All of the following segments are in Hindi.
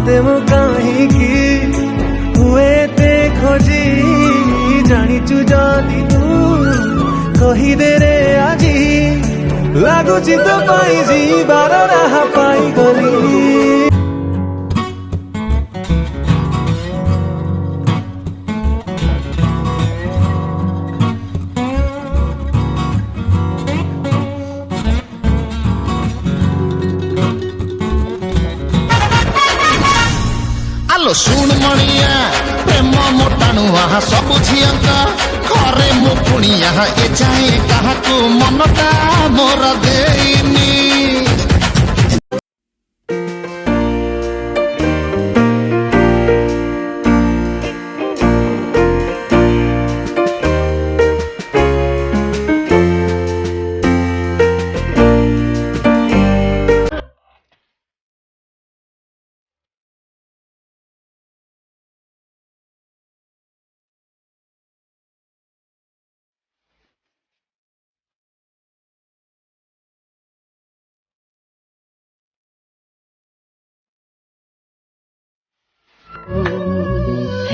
तते मु कहीं हुए ते खोजी जानिचु जदि तू कहीदे रे आजी लगुची तो पाई जीवार राह पाई गली। आलो सुन मणिया प्रेम मोटाणुआ सबु झियांका घरे मु पुणिया ए जाए काहाकू मनटा मोर देइनी।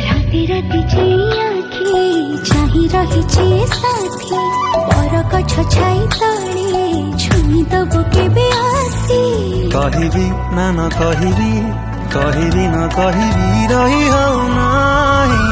राति राति आखि चाही रही साथी पर गछ छाई तले छुई दबो केबे आसी। कहबी ना न कहबी कहबी न कहबी रही हो नाही।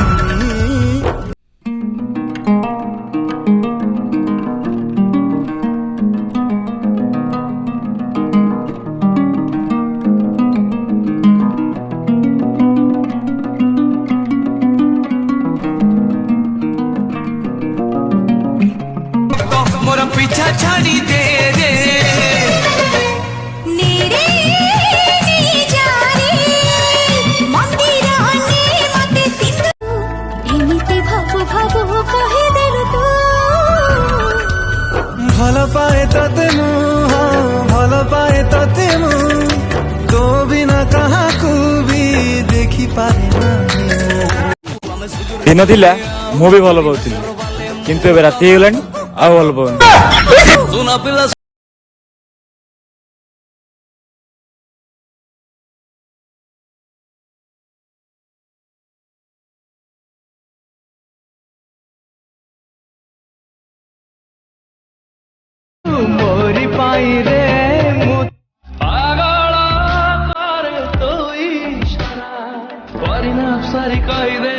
मोर पीछा छाड़ी दे रे नेरे नी जारे मंदिर ने मते सिंधु एमिति भाबु भाबु कहि देलु तू। भल पाए तते मु भल पाए तते मु तो बिना कहा को भी देखी पारे ना। दिन थिला मु भी भल पाउथिली किंतु एबे राति हेलानी आ भल पाउनी। मोरी पाई रे पागल करे तो इशारा परिणाम सारी कही दे